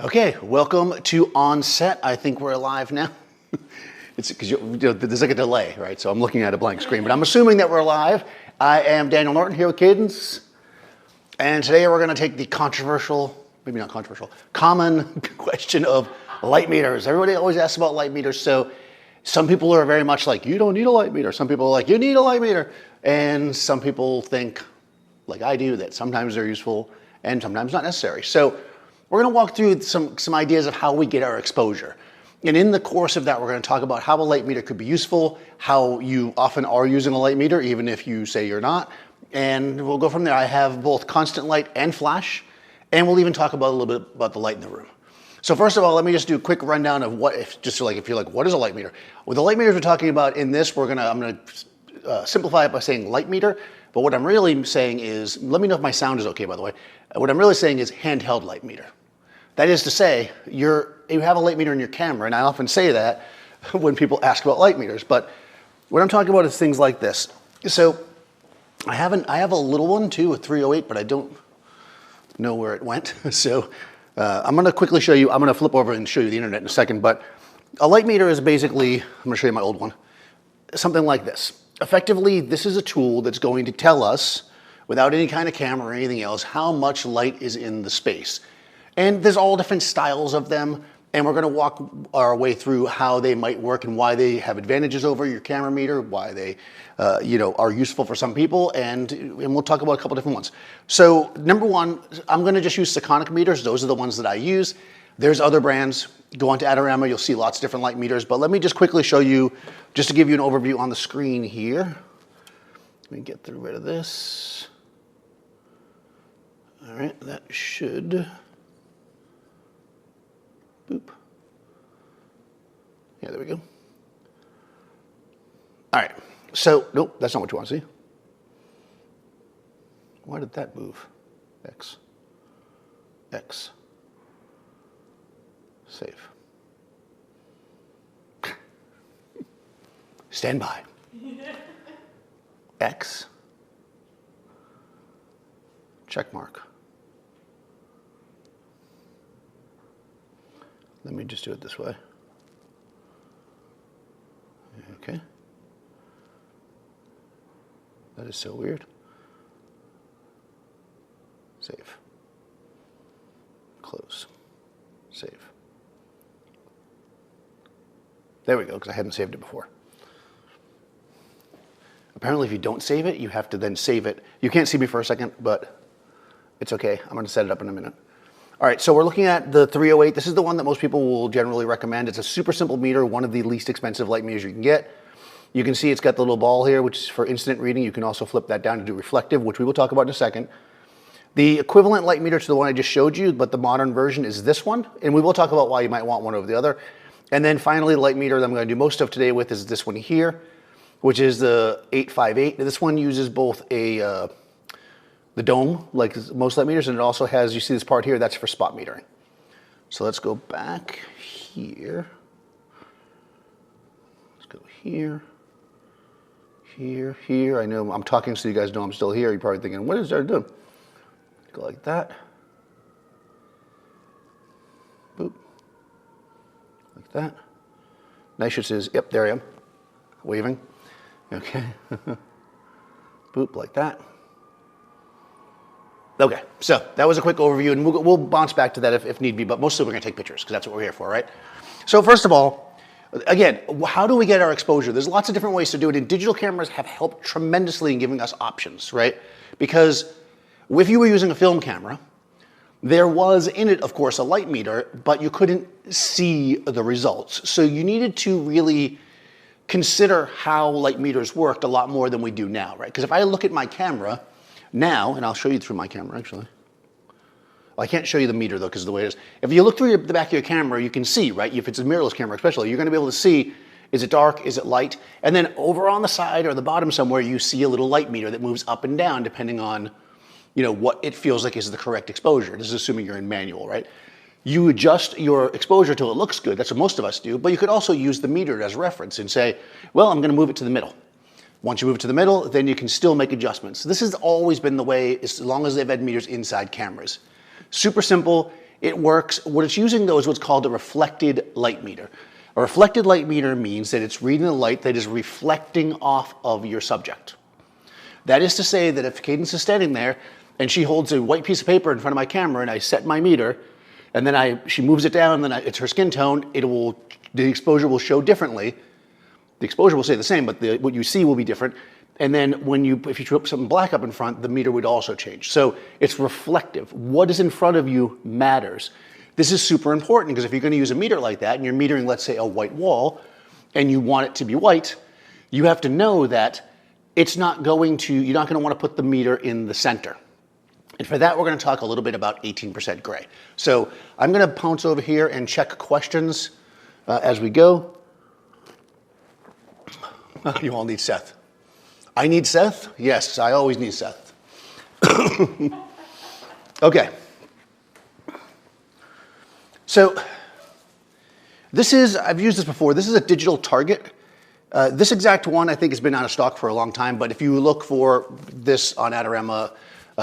Okay, welcome to OnSet. I think we're live now. It's because there's like a delay, right? So I'm looking at a blank screen, but I'm assuming that we're live. I am Daniel Norton here with Cadence, and today we're going to take the controversial, maybe not controversial, common question of light meters. Everybody always asks about light meters. So some people are very much like, you don't need a light meter. Some people are like, you need a light meter. And some people think, like I do, that sometimes they're useful and sometimes not necessary. So we're going to walk through some ideas of how we get our exposure. And in the course of that, we're going to talk about how a light meter could be useful, how you often are using a light meter, even if you say you're not. And we'll go from there. I have both constant light and flash, and we'll even talk about a little bit about the light in the room. So first of all, let me just do a quick rundown of what, if you're like, what is a light meter? Well, the light meters we're talking about in this, I'm going to simplify it by saying light meter. But what I'm really saying is, let me know if my sound is okay, by the way. What I'm really saying is handheld light meter. That is to say, you have a light meter in your camera, and I often say that when people ask about light meters, but what I'm talking about is things like this. So I have a little one too, a 308, but I don't know where it went. So I'm going to quickly show you, I'm going to flip over and show you the internet in a second, but a light meter is basically, I'm going to show you my old one, something like this. Effectively, this is a tool that's going to tell us, without any kind of camera or anything else, how much light is in the space. And there's all different styles of them, and we're going to walk our way through how they might work and why they have advantages over your camera meter, why they are useful for some people, and we'll talk about a couple different ones. So number one, I'm going to just use Sekonic meters. Those are the ones that I use. There's other brands. Go onto Adorama, you'll see lots of different light meters, but let me just quickly show you, just to give you an overview on the screen here. Let me get rid of this. All right, that should... Boop. Yeah, there we go. All right, so, nope, that's not what you want to see. Why did that move? X. Save. Stand by. X. Check mark. Let me just do it this way. Okay. That is so weird. Save. Close. Save. There we go, because I hadn't saved it before. Apparently, if you don't save it, you have to then save it. You can't see me for a second, but it's okay. I'm going to set it up in a minute. All right, so we're looking at the 308. This is the one that most people will generally recommend. It's a super simple meter, one of the least expensive light meters you can get. You can see it's got the little ball here, which is for instant reading. You can also flip that down to do reflective, which we will talk about in a second. The equivalent light meter to the one I just showed you, but the modern version is this one, and we will talk about why you might want one over the other. And then finally, the light meter that I'm going to do most of today with is this one here, which is the 858. This one uses both the dome, like most light meters, and it also has, you see this part here, that's for spot metering. So let's go back here. Let's go here, here. I know I'm talking so you guys know I'm still here. You're probably thinking, what is there to do? Go like that. Boop. Like that. Nice says, yep, there I am. Waving. Okay. Boop, like that. Okay, so that was a quick overview, and we'll bounce back to that if need be, but mostly we're going to take pictures because that's what we're here for, right? So first of all, again, how do we get our exposure? There's lots of different ways to do it, and digital cameras have helped tremendously in giving us options, right? Because if you were using a film camera, there was in it, of course, a light meter, but you couldn't see the results. So you needed to really consider how light meters worked a lot more than we do now, right? Because if I look at my camera now, and I'll show you through my camera actually. Well, I can't show you the meter though because of the way it is. If you look through the back of your camera, you can see, right? If it's a mirrorless camera especially, you're going to be able to see, is it dark, is it light? And then over on the side or the bottom somewhere, you see a little light meter that moves up and down depending on, what it feels like is the correct exposure. This is assuming you're in manual, right? You adjust your exposure till it looks good. That's what most of us do. But you could also use the meter as reference and say, well, I'm going to move it to the middle. Once you move it to the middle, then you can still make adjustments. This has always been the way as long as they've had meters inside cameras. Super simple. It works, what it's using though is what's called a reflected light meter. A reflected light meter means that it's reading the light that is reflecting off of your subject. That is to say that if Cadence is standing there and she holds a white piece of paper in front of my camera and I set my meter, and then she moves it down, and then it's her skin tone, the exposure will show differently. The exposure will stay the same, but what you see will be different. And then if you put something black up in front, the meter would also change. So it's reflective. What is in front of you matters. This is super important because if you're going to use a meter like that and you're metering, let's say, a white wall, and you want it to be white, you have to know that you're not going to want to put the meter in the center. And for that, we're going to talk a little bit about 18% gray. So I'm going to pounce over here and check questions as we go. You all need Seth. I need Seth? Yes, I always need Seth. Okay. So I've used this before. This is a digital target. This exact one I think has been out of stock for a long time, but if you look for this on Adorama,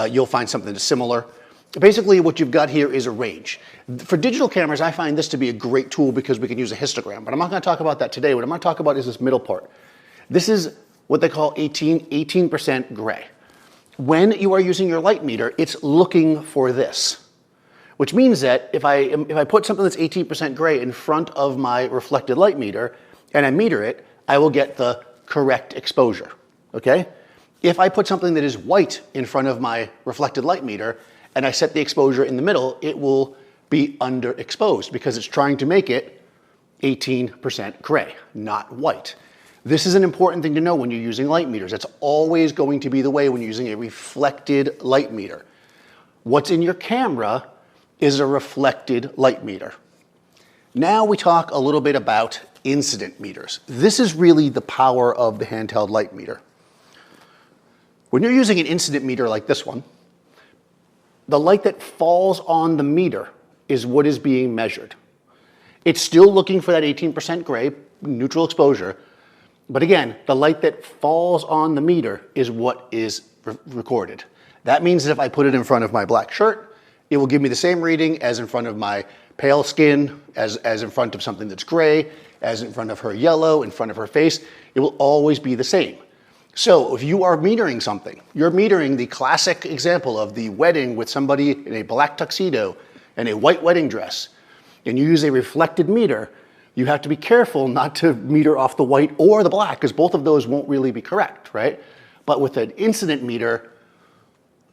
you'll find something similar. Basically, what you've got here is a range. For digital cameras, I find this to be a great tool because we can use a histogram, but I'm not going to talk about that today. What I'm going to talk about is this middle part. This is what they call 18% gray. When you are using your light meter, it's looking for this, which means that if I put something that's 18% gray in front of my reflected light meter and I meter it, I will get the correct exposure, okay? If I put something that is white in front of my reflected light meter and I set the exposure in the middle, it will be underexposed because it's trying to make it 18% gray, not white. This is an important thing to know when you're using light meters. That's always going to be the way when you're using a reflected light meter. What's in your camera is a reflected light meter. Now we talk a little bit about incident meters. This is really the power of the handheld light meter. When you're using an incident meter like this one, the light that falls on the meter is what is being measured. It's still looking for that 18% gray, neutral exposure, but again, the light that falls on the meter is what is recorded. That means that if I put it in front of my black shirt, it will give me the same reading as in front of my pale skin, as in front of something that's gray, as in front of her yellow, in front of her face. It will always be the same. So if you are metering something, you're metering the classic example of the wedding with somebody in a black tuxedo and a white wedding dress, and you use a reflected meter, you have to be careful not to meter off the white or the black, because both of those won't really be correct, right? But with an incident meter,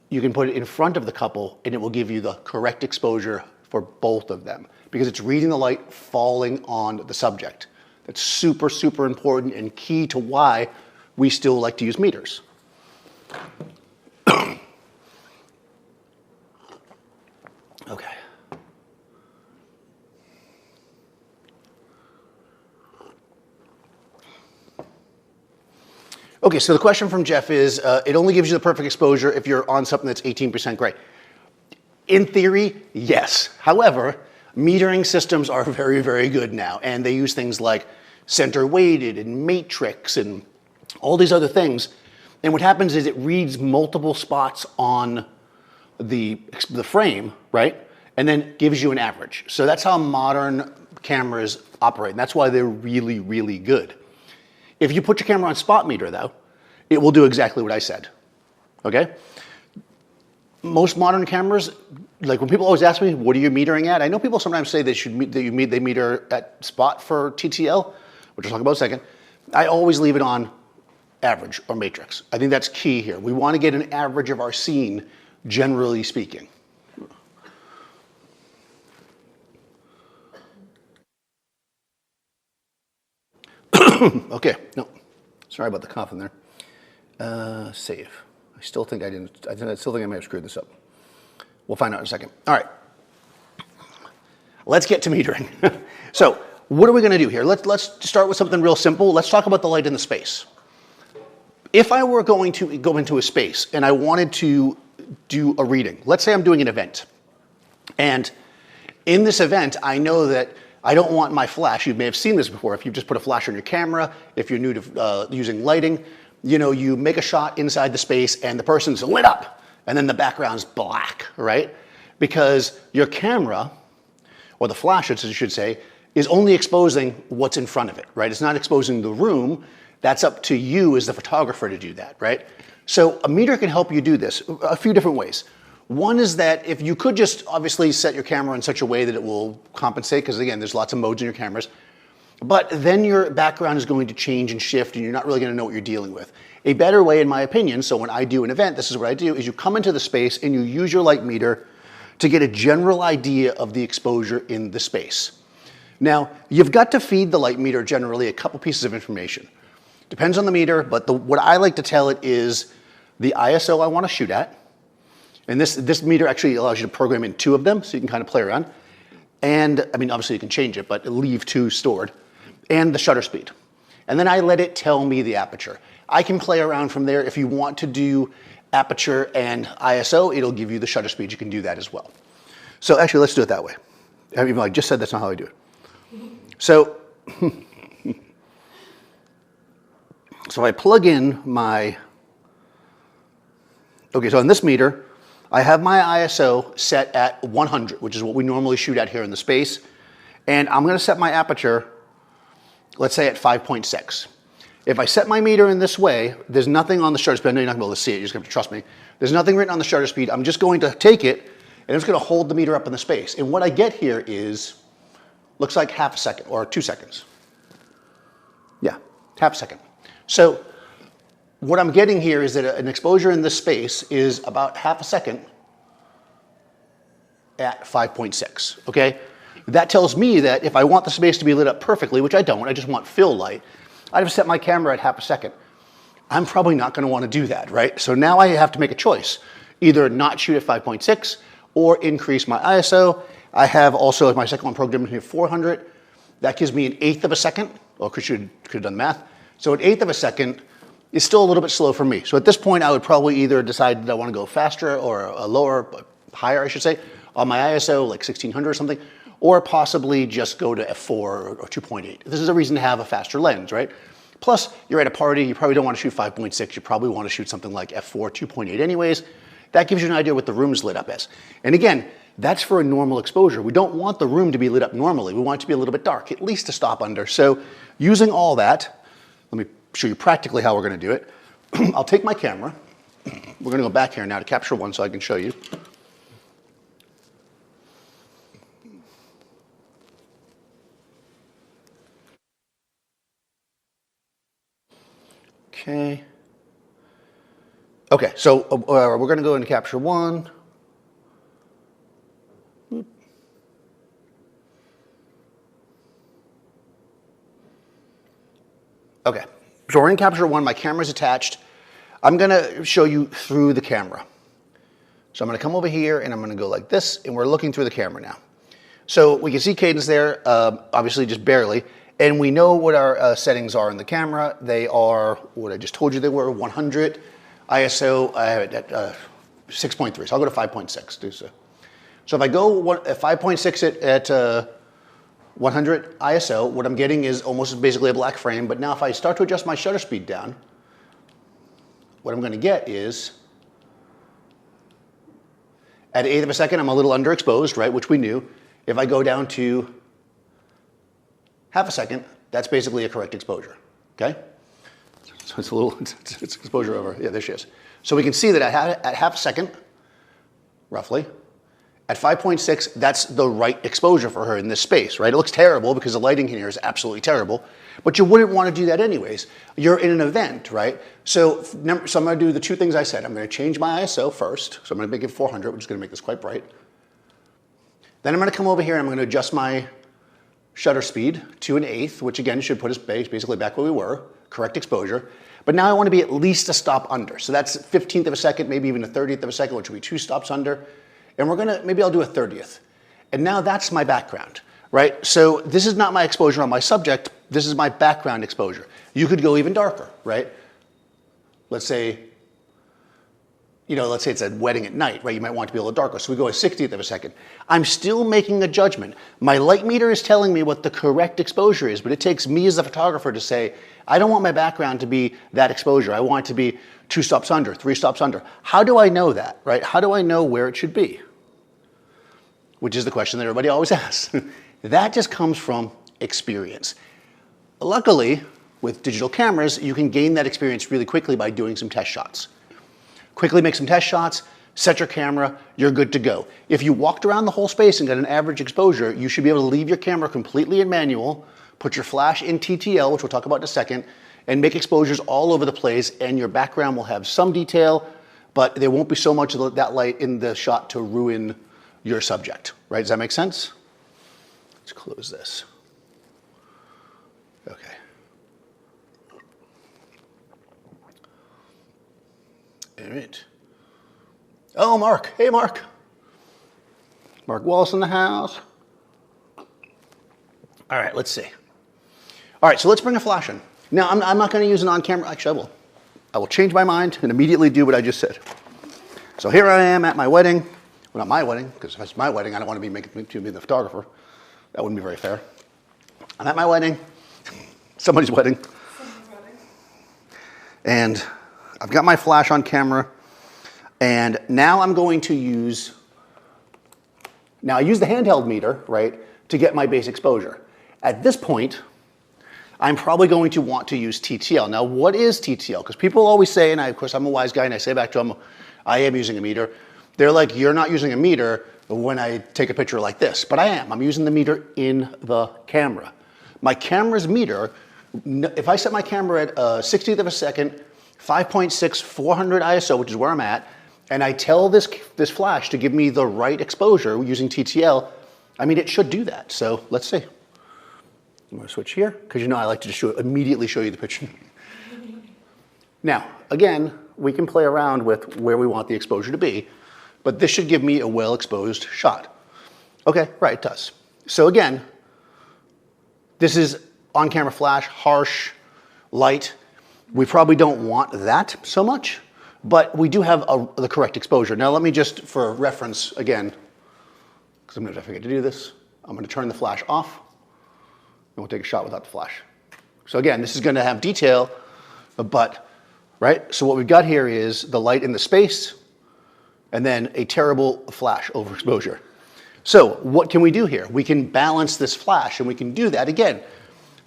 you can put it in front of the couple and it will give you the correct exposure for both of them because it's reading the light falling on the subject. That's super, super important and key to why we still like to use meters. Okay. Okay, so the question from Jeff is, it only gives you the perfect exposure if you're on something that's 18% gray. In theory, yes. However, metering systems are very, very good now, and they use things like center weighted and matrix and all these other things. And what happens is it reads multiple spots on the frame, right? And then gives you an average. So that's how modern cameras operate. And that's why they're really, really good. If you put your camera on spot meter though, it will do exactly what I said, okay? Most modern cameras, like when people always ask me, what are you metering at? I know people sometimes say they meter at spot for TTL, which I'll talk about in a second. I always leave it on average or matrix. I think that's key here. We want to get an average of our scene, generally speaking. Okay, no, sorry about the cough in there. Save. I still think I may have screwed this up. We'll find out in a second. All right, let's get to metering. So what are we going to do here? Let's start with something real simple. Let's talk about the light in the space. If I were going to go into a space and I wanted to do a reading, let's say I'm doing an event, and in this event, I know that I don't want my flash. You may have seen this before. If you've just put a flash on your camera, if you're new to using lighting, you know, you make a shot inside the space and the person's lit up and then the background's black, right? because your camera, or the flash, as you should say, is only exposing what's in front of it, right? It's not exposing the room. That's up to you as the photographer to do that, right? So a meter can help you do this a few different ways. One is that if you could just obviously set your camera in such a way that it will compensate, because again, there's lots of modes in your cameras, but then your background is going to change and shift and you're not really going to know what you're dealing with. A better way, in my opinion, so when I do an event, this is what I do, is you come into the space and you use your light meter to get a general idea of the exposure in the space. Now, you've got to feed the light meter generally a couple pieces of information. Depends on the meter, but what I like to tell it is the ISO I want to shoot at. And this meter actually allows you to program in 2 of them, so you can kind of play around. And, I mean, obviously you can change it, but leave 2 stored. And the shutter speed. And then I let it tell me the aperture. I can play around from there. If you want to do aperture and ISO, it'll give you the shutter speed. You can do that as well. So actually, let's do it that way. Even though I just said that's not how I do it. So, so I plug in my, okay, so on this meter, I have my ISO set at 100, which is what we normally shoot at here in the space. And I'm going to set my aperture, let's say at 5.6. If I set my meter in this way, there's nothing on the shutter speed. I know you're not going to be able to see it. You're just going to have to trust me. There's nothing written on the shutter speed. I'm just going to take it, and I'm just going to hold the meter up in the space. And what I get here is, looks like half a second or 2 seconds. Yeah, half a second. So what I'm getting here is that an exposure in this space is about half a second at 5.6, okay? That tells me that if I want the space to be lit up perfectly, which I don't, I just want fill light, I'd have set my camera at half a second. I'm probably not going to want to do that, right? So now I have to make a choice. Either not shoot at 5.6 or increase my ISO. I have also, as my second one programmed here, 400. That gives me 1/8 of a second. Well, could have done math. So 1/8 of a second is still a little bit slow for me. So at this point, I would probably either decide that I want to go faster or a lower, higher, I should say, on my ISO, like 1600 or something, or possibly just go to f4 or 2.8. This is a reason to have a faster lens, right? Plus, you're at a party, you probably don't want to shoot 5.6, you probably want to shoot something like f4, 2.8 anyways. That gives you an idea what the room's lit up as. And again, that's for a normal exposure. We don't want the room to be lit up normally. We want it to be a little bit dark, at least a stop under. So using all that, let me show you practically how we're going to do it. I'll take my camera. We're going to go back here now to capture one so I can show you. Okay. Okay, so we're going to go into capture one. Okay, so we're in capture one, my camera's attached. I'm gonna show you through the camera. So I'm gonna come over here and I'm gonna go like this, and we're looking through the camera now. So we can see cadence there, obviously just barely, and we know what our settings are in the camera. They are what I just told you they were, 100. ISO, I have it at 6.3, so I'll go to 5.6. Do so. So if I go at 5.6 at 100 ISO, what I'm getting is almost basically a black frame, but now if I start to adjust my shutter speed down, what I'm going to get is, at 1/8 of a second, I'm a little underexposed, right, which we knew. If I go down to half a second, that's basically a correct exposure, okay? So it's a little, it's exposure over, yeah, there she is. So we can see that at half a second, roughly, at 5.6, that's the right exposure for her in this space, right? It looks terrible because the lighting here is absolutely terrible, but you wouldn't want to do that anyways. You're in an event, right? So I'm going to do the 2 things I said. I'm going to change my ISO first, so I'm going to make it 400, which is going to make this quite bright. Then I'm going to come over here and I'm going to adjust my shutter speed to 1/8, which again should put us basically back where we were, correct exposure. But now I want to be at least a stop under. So that's 1/15 of a second, maybe even a 1/30th of a second, which would be 2 stops under. And we're gonna, maybe I'll do a 1/30th. And now that's my background, right? So this is not my exposure on my subject, this is my background exposure. You could go even darker, right? Let's say, let's say it's a wedding at night, right? You might want it to be a little darker. So we go a 1/60th of a second. I'm still making a judgment. My light meter is telling me what the correct exposure is, but it takes me as the photographer to say, I don't want my background to be that exposure. I want it to be 2 stops under, 3 stops under. How do I know that, right? How do I know where it should be? which is the question that everybody always asks. That just comes from experience. Luckily, with digital cameras, you can gain that experience really quickly by doing some test shots. Quickly make some test shots, set your camera, you're good to go. If you walked around the whole space and got an average exposure, you should be able to leave your camera completely in manual, put your flash in TTL, which we'll talk about in a second, and make exposures all over the place, and your background will have some detail, but there won't be so much of that light in the shot to ruin your subject, right? Does that make sense? Let's close this. Okay. All right. Oh, Mark. Hey, Mark. Mark Wallace in the house. All right, let's see. All right, so let's bring a flash in. Now, I'm not going to use an on-camera. Actually, I will change my mind and immediately do what I just said. So here I am at my wedding. Well, not my wedding, because if it's my wedding, I don't want to be the photographer. That wouldn't be very fair. I'm at my wedding. Somebody's wedding. And I've got my flash on camera. And now I'm going to use, I use the handheld meter, right, to get my base exposure. At this point, I'm probably going to want to use TTL. Now, what is TTL? Because people always say, and of course I'm a wise guy, and I say back to them, I am using a meter. They're like, you're not using a meter when I take a picture like this. But I am. I'm using the meter in the camera. My camera's meter, if I set my camera at 60th of a second, 5.6, 400 ISO, which is where I'm at, and I tell this flash to give me the right exposure using TTL, I mean, it should do that. So let's see. I'm going to switch here, because you know I like to just immediately show you the picture. Now, again, we can play around with where we want the exposure to be, but this should give me a well-exposed shot. Okay, right, it does. So again, this is on-camera flash, harsh, light. We probably don't want that so much, but we do have the correct exposure. Now let me just, for reference, again, because I'm going to forget to do this, I'm going to turn the flash off, and we'll take a shot without the flash. So again, this is going to have detail, but, right? So what we've got here is the light in the space, and then a terrible flash overexposure. So what can we do here? We can balance this flash, and we can do that. Again,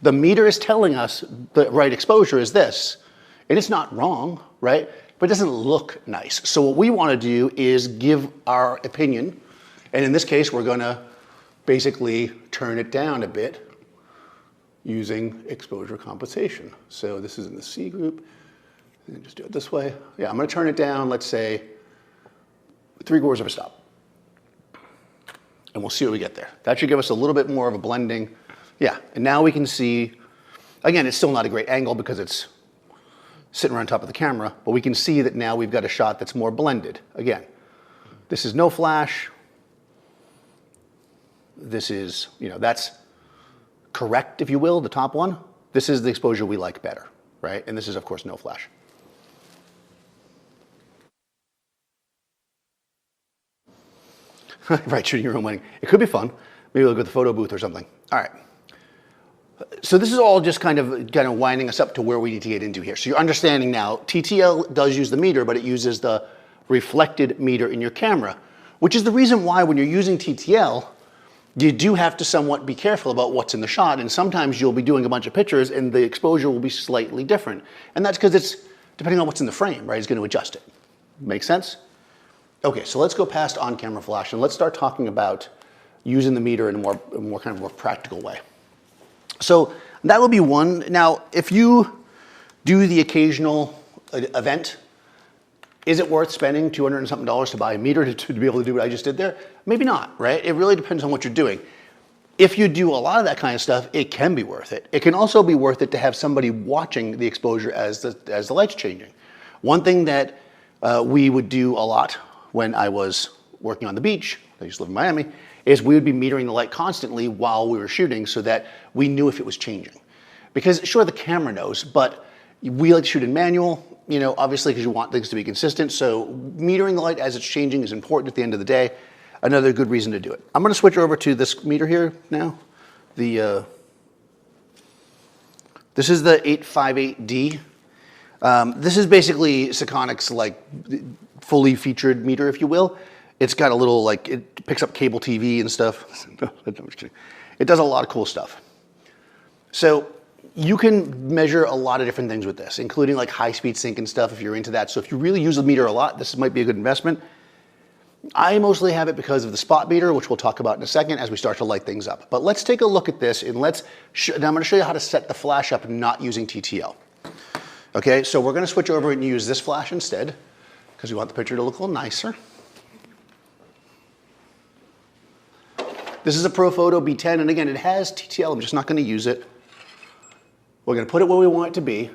the meter is telling us the right exposure is this, and it's not wrong, right? But it doesn't look nice. So what we want to do is give our opinion, and in this case, we're going to basically turn it down a bit using exposure compensation. So this is in the C group, and just do it this way. Yeah, I'm going to turn it down, let's say, 3/4 of a stop. And we'll see what we get there. That should give us a little bit more of a blending. Yeah, and now we can see, again, it's still not a great angle because it's sitting right on top of the camera, but we can see that now we've got a shot that's more blended. Again, this is no flash. This is, that's correct, if you will, the top one. This is the exposure we like better, right? And this is, of course, no flash. Right, shooting your own wedding. It could be fun. Maybe we'll go to the photo booth or something. All right. So this is all just kind of winding us up to where we need to get into here. So you're understanding now, TTL does use the meter, but it uses the reflected meter in your camera, which is the reason why when you're using TTL, you do have to somewhat be careful about what's in the shot, and sometimes you'll be doing a bunch of pictures and the exposure will be slightly different. And that's because it's, depending on what's in the frame, right, it's going to adjust it. Make sense? Okay, so let's go past on-camera flash and let's start talking about using the meter in a more practical way. So that would be one. Now, if you do the occasional event, is it worth spending $200 and something to buy a meter to be able to do what I just did there? Maybe not, right? It really depends on what you're doing. If you do a lot of that kind of stuff, it can be worth it. It can also be worth it to have somebody watching the exposure as the light's changing. One thing that we would do a lot when I was working on the beach, I used to live in Miami, is we would be metering the light constantly while we were shooting so that we knew if it was changing. Because sure, the camera knows, but we like to shoot in manual, obviously because you want things to be consistent. So metering the light as it's changing is important at the end of the day. Another good reason to do it. I'm going to switch over to this meter here now. This is the 858D. This is basically Sekonic's fully featured meter, if you will. It's got a little, like, it picks up cable TV and stuff. It does a lot of cool stuff. So you can measure a lot of different things with this, including like high-speed sync and stuff if you're into that. So if you really use the meter a lot, this might be a good investment. I mostly have it because of the spot meter, which we'll talk about in a second as we start to light things up. But let's take a look at this, and now I'm going to show you how to set the flash up not using TTL. Okay, so we're going to switch over and use this flash instead because we want the picture to look a little nicer. This is a Profoto B10, and again, it has TTL. I'm just not going to use it. We're going to put it where we want it to be.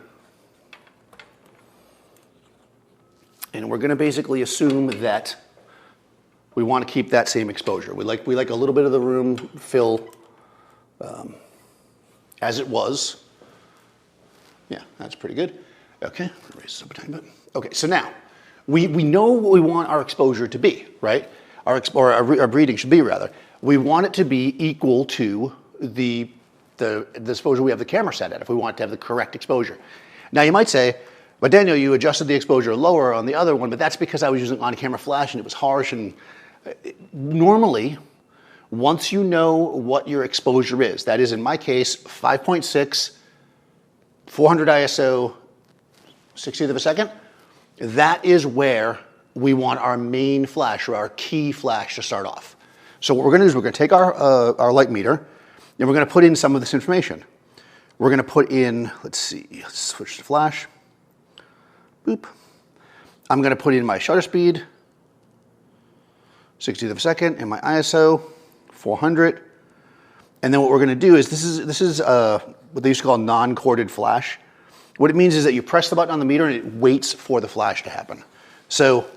And we're going to basically assume that we want to keep that same exposure. We like a little bit of the room fill as it was. Yeah, that's pretty good. Okay, raise this up a tiny bit. Okay, so now we know what we want our exposure to be, right? Our reading should be, rather. We want it to be equal to the exposure we have the camera set at if we want to have the correct exposure. Now you might say, but Daniel, you adjusted the exposure lower on the other one, but that's because I was using on-camera flash and it was harsh. And normally, once you know what your exposure is, that is in my case, 5.6, 400 ISO, 60th of a second, that is where we want our main flash or our key flash to start off. So what we're going to do is we're going to take our light meter and we're going to put in some of this information. We're going to put in, let's switch to flash. Boop. I'm going to put in my shutter speed, 60th of a second, and my ISO, 400. And then what we're going to do is, this is what they used to call non-corded flash. What it means is that you press the button on the meter and it waits for the flash to happen. So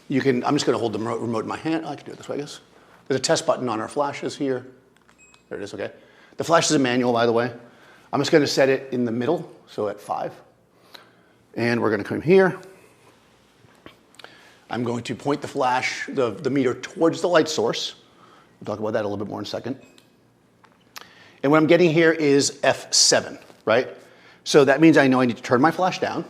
you can, I'm just going to hold the remote in my hand. I can do it this way, I guess. There's a test button on our flashes here. There it is, okay. The flash is a manual, by the way. I'm just going to set it in the middle, so at 5. And we're going to come here. I'm going to point the flash, the meter towards the light source. We'll talk about that a little bit more in a second. And what I'm getting here is F7, right? So that means I know I need to turn my flash down.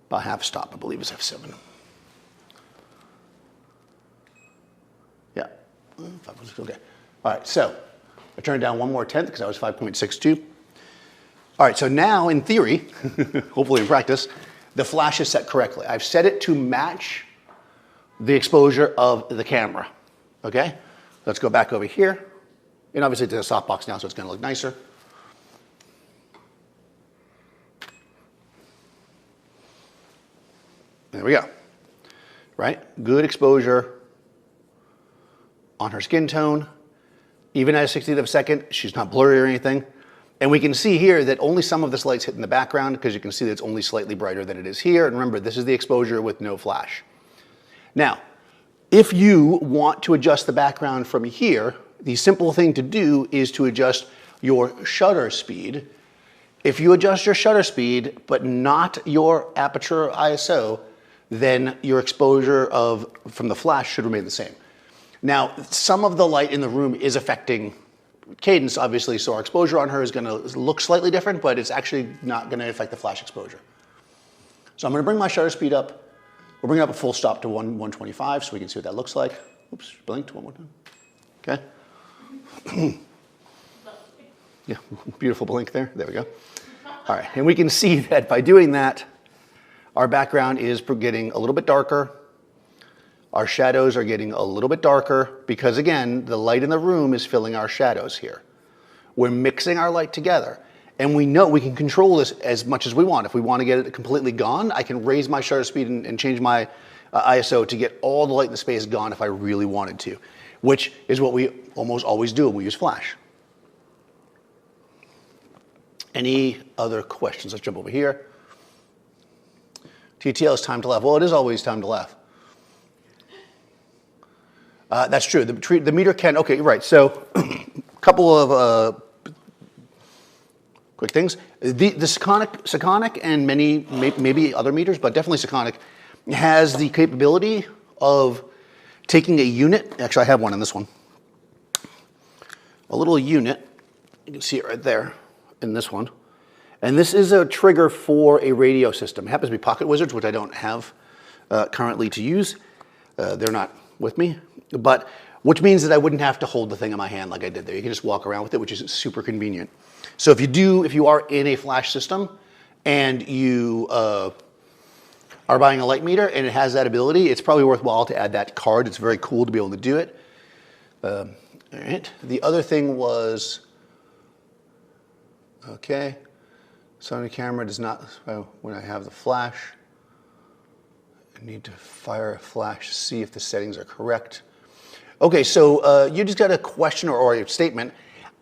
About half stop, I believe, is F7. Yeah, 5.6, okay. All right, so I turned it down 1 more tenth because I was 5.62. All right, so now in theory, hopefully in practice, the flash is set correctly. I've set it to match the exposure of the camera, okay? Let's go back over here. And obviously it's a softbox now, so it's gonna look nicer. There we go, right? Good exposure on her skin tone. Even at a 60th of a second, she's not blurry or anything. And we can see here that only some of this light's hitting the background because you can see that it's only slightly brighter than it is here. And remember, this is the exposure with no flash. Now, if you want to adjust the background from here, the simple thing to do is to adjust your shutter speed. If you adjust your shutter speed, but not your aperture ISO, then your exposure from the flash should remain the same. Now, some of the light in the room is affecting cadence, obviously, so our exposure on her is going to look slightly different, but it's actually not going to affect the flash exposure. So I'm going to bring my shutter speed up. We'll bring it up a full stop to 125 so we can see what that looks like. Oops, blinked one more time. Okay. Yeah, beautiful blink there. There we go. All right, and we can see that by doing that, our background is getting a little bit darker. Our shadows are getting a little bit darker because, again, the light in the room is filling our shadows here. We're mixing our light together, and we know we can control this as much as we want. If we want to get it completely gone, I can raise my shutter speed and change my ISO to get all the light in the space gone if I really wanted to, which is what we almost always do when we use flash. Any other questions? Let's jump over here. TTL is time to laugh. Well, it is always time to laugh. That's true. The meter can, okay, right. So a couple of quick things. The Sekonic and maybe other meters, but definitely Sekonic, has the capability of taking a unit. Actually, I have one in this one. A little unit. You can see it right there in this one. And this is a trigger for a radio system. It happens to be Pocket Wizards, which I don't have. currently to use. They're not with me, but which means that I wouldn't have to hold the thing in my hand like I did there. You can just walk around with it, which is super convenient. So if you are in a flash system and you are buying a light meter and it has that ability, it's probably worthwhile to add that card. It's very cool to be able to do it. All right. The other thing was, okay, Sony camera does not, when I have the flash, I need to fire a flash to see if the settings are correct. Okay, so you just got a question or a statement.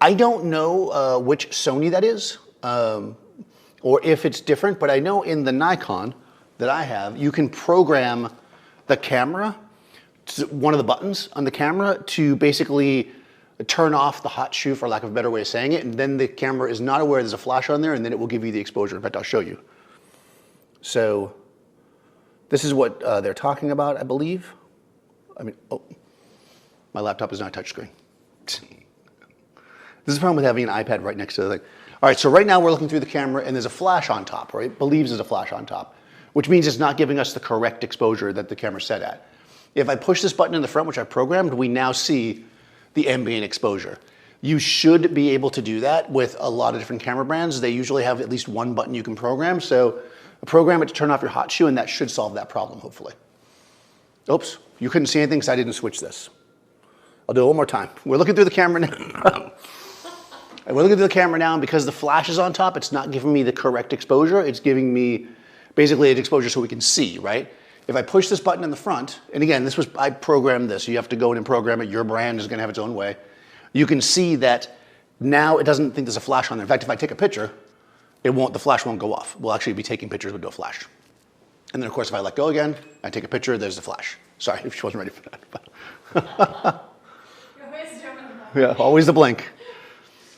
I don't know which Sony that is, or if it's different, but I know in the Nikon that I have, you can program the camera, one of the buttons on the camera, to basically turn off the hot shoe, for lack of a better way of saying it, and then the camera is not aware there's a flash on there, and then it will give you the exposure. In fact, I'll show you. So this is what they're talking about, I believe. I mean, oh, my laptop is not a touchscreen. This is the problem with having an iPad right next to the thing. All right, so right now we're looking through the camera, and there's a flash on top, right? Believes there's a flash on top, which means it's not giving us the correct exposure that the camera's set at. If I push this button in the front, which I programmed, we now see the ambient exposure. You should be able to do that with a lot of different camera brands. They usually have at least one button you can program. So program it to turn off your hot shoe, and that should solve that problem, hopefully. Oops, you couldn't see anything because I didn't switch this. I'll do it one more time. We're looking through the camera now. We're looking through the camera now, and because the flash is on top, it's not giving me the correct exposure. It's giving me basically an exposure so we can see, right? If I push this button in the front, and again, I programmed this, so you have to go in and program it. Your brand is gonna have its own way. You can see that now it doesn't think there's a flash on there. In fact, if I take a picture, the flash won't go off. We'll actually be taking pictures with no flash. And then of course, if I let go again, I take a picture, there's the flash. Sorry if she wasn't ready for that. Yeah, always the blink.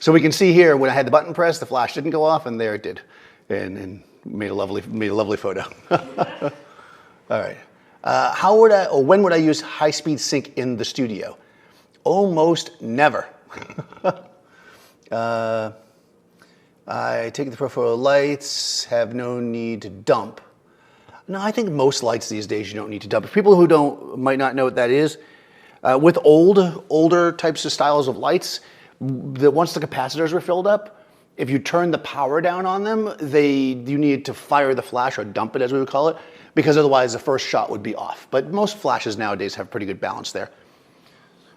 So we can see here when I had the button pressed, the flash didn't go off, and there it did, and made a lovely photo. All right. When would I use high-speed sync in the studio? Almost never. I take the Profoto lights, have no need to dump. No, I think most lights these days you don't need to dump. For people who might not know what that is, with older types of styles of lights, once the capacitors were filled up, if you turn the power down on them, you need to fire the flash or dump it, as we would call it, because otherwise the first shot would be off. But most flashes nowadays have pretty good balance there.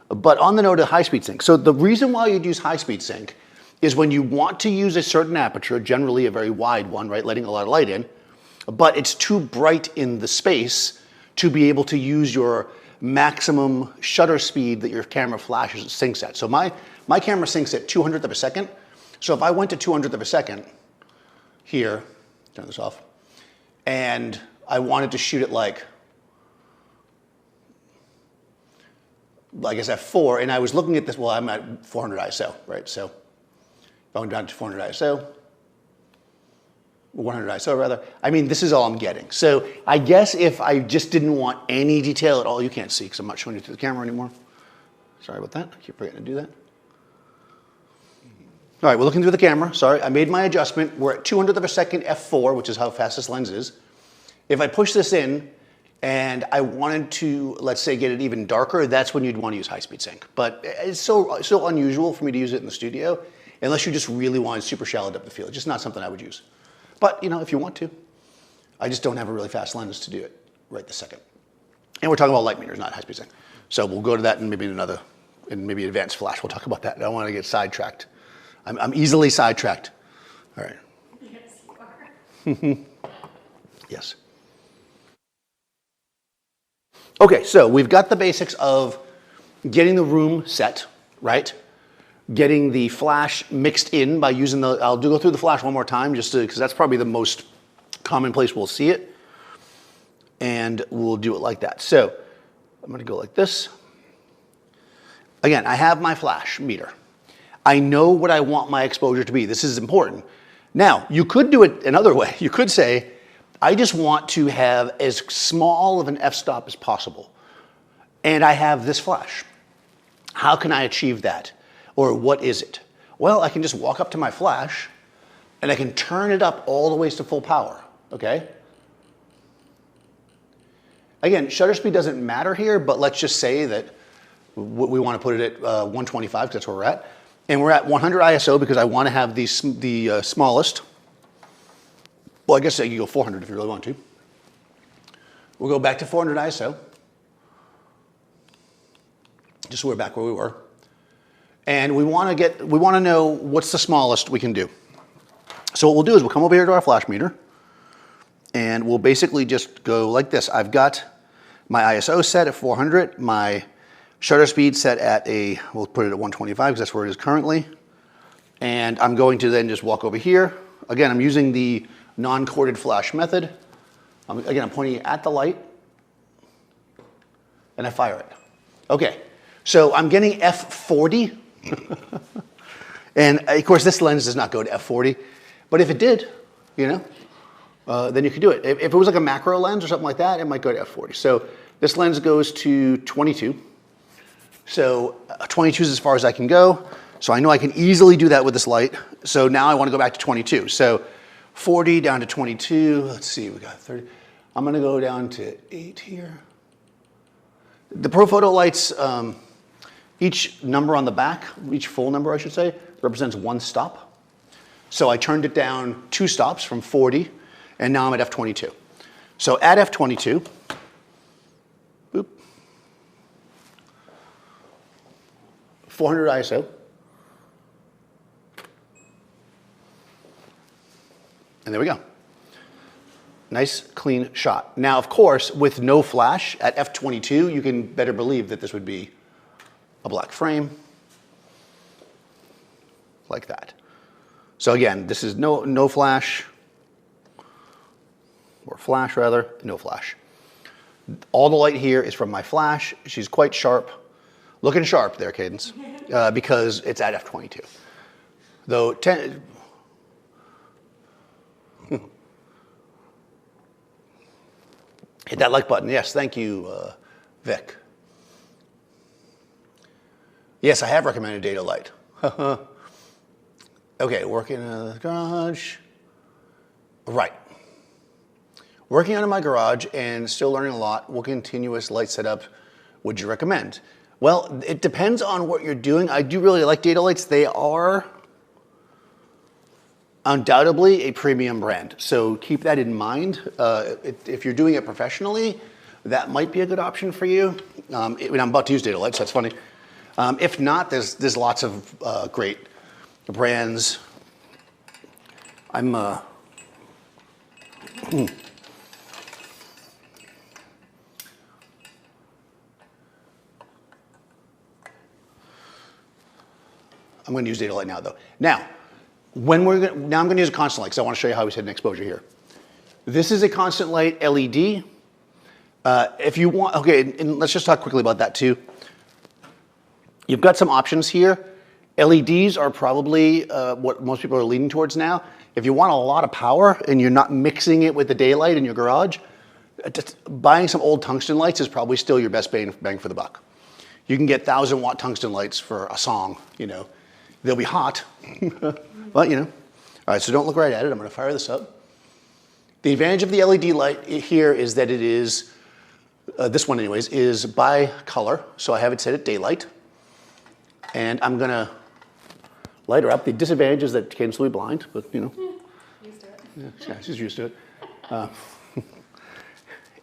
But on the note of high-speed sync, so the reason why you'd use high-speed sync is when you want to use a certain aperture, generally a very wide one, right, letting a lot of light in, but it's too bright in the space to be able to use your maximum shutter speed that your camera flashes syncs at. So my camera syncs at 200th of a second. So if I went to 200th of a second here, turn this off, and I wanted to shoot it like I guess f4, and I was looking at this, well, I'm at 400 ISO, right? So going down to 400 ISO, 100 ISO rather. I mean, this is all I'm getting. So I guess if I just didn't want any detail at all, you can't see because I'm not showing you to the camera anymore. Sorry about that. I keep forgetting to do that. All right, we're looking through the camera. Sorry, I made my adjustment. We're at 200th of a second f4, which is how fast this lens is. If I push this in and I wanted to, let's say, get it even darker, that's when you'd want to use high-speed sync. But it's so unusual for me to use it in the studio, unless you just really want super shallow depth of field. It's just not something I would use. But, you know, if you want to. I just don't have a really fast lens to do it right this second. And we're talking about light meters, not high-speed sync. So we'll go to that in maybe maybe advanced flash. We'll talk about that. I don't want to get sidetracked. I'm easily sidetracked. All right. Yes, you are. Yes. Okay, so we've got the basics of getting the room set, right? Getting the flash mixed in by using I'll go through the flash one more time just because that's probably the most common place we'll see it. And we'll do it like that. So I'm going to go like this. Again, I have my flash meter. I know what I want my exposure to be. This is important. Now, you could do it another way. You could say, I just want to have as small of an f-stop as possible. And I have this flash. How can I achieve that? Or what is it? Well, I can just walk up to my flash and I can turn it up all the way to full power, okay? Again, shutter speed doesn't matter here, but let's just say that we want to put it at 125 because that's where we're at. And we're at 100 ISO because I want to have the smallest. Well, I guess you can go 400 if you really want to. We'll go back to 400 ISO. Just so we're back where we were. And we want to know what's the smallest we can do. So what we'll do is we'll come over here to our flash meter and we'll basically just go like this. I've got my ISO set at 400, my shutter speed set at we'll put it at 125 because that's where it is currently. And I'm going to then just walk over here. Again, I'm using the non-corded flash method. Again, I'm pointing at the light and I fire it. Okay, so I'm getting f40. And of course, this lens does not go to f40, but if it did, you know, then you could do it. If it was like a macro lens or something like that, it might go to f40. So this lens goes to 22. So 22 is as far as I can go. So I know I can easily do that with this light. So now I want to go back to 22. So 40 down to 22. Let's see, we got 30. I'm going to go down to 8 here. The Profoto lights, each number on the back, each full number I should say, represents one stop. So I turned it down 2 stops from 40, and now I'm at f22. So at f22, boop, 400 ISO, and there we go. Nice, clean shot. Now, of course, with no flash at f22, you can better believe that this would be a black frame, like that. So again, this is no flash, or flash rather, no flash. All the light here is from my flash. She's quite sharp, looking sharp there, Cadence, because it's at f22. Though hit that like button. Yes, thank you, Vic. Yes, I have recommended data light. Okay, working in the garage. Right. Working out of my garage and still learning a lot. What continuous light setup would you recommend? Well, it depends on what you're doing. I do really like data lights. They are undoubtedly a premium brand. So keep that in mind. If you're doing it professionally, that might be a good option for you. I'm about to use data lights, so that's funny. If not, there's lots of great brands. I'm going to use data light now, though. Now, I'm going to use a constant light because I want to show you how we set an exposure here. This is a constant light LED. If you want, okay, and let's just talk quickly about that too. You've got some options here. LEDs are probably what most people are leaning towards now. If you want a lot of power and you're not mixing it with the daylight in your garage, buying some old tungsten lights is probably still your best bang for the buck. You can get 1,000-watt tungsten lights for a song, you know. They'll be hot, but you know. All right, so don't look right at it. I'm going to fire this up. The advantage of the LED light here is that it is, this one anyways, is by color. So I have it set at daylight. And I'm going to light her up. The disadvantage is that Cadence will be blind, but you know. Used to it. Yeah, she's used to it.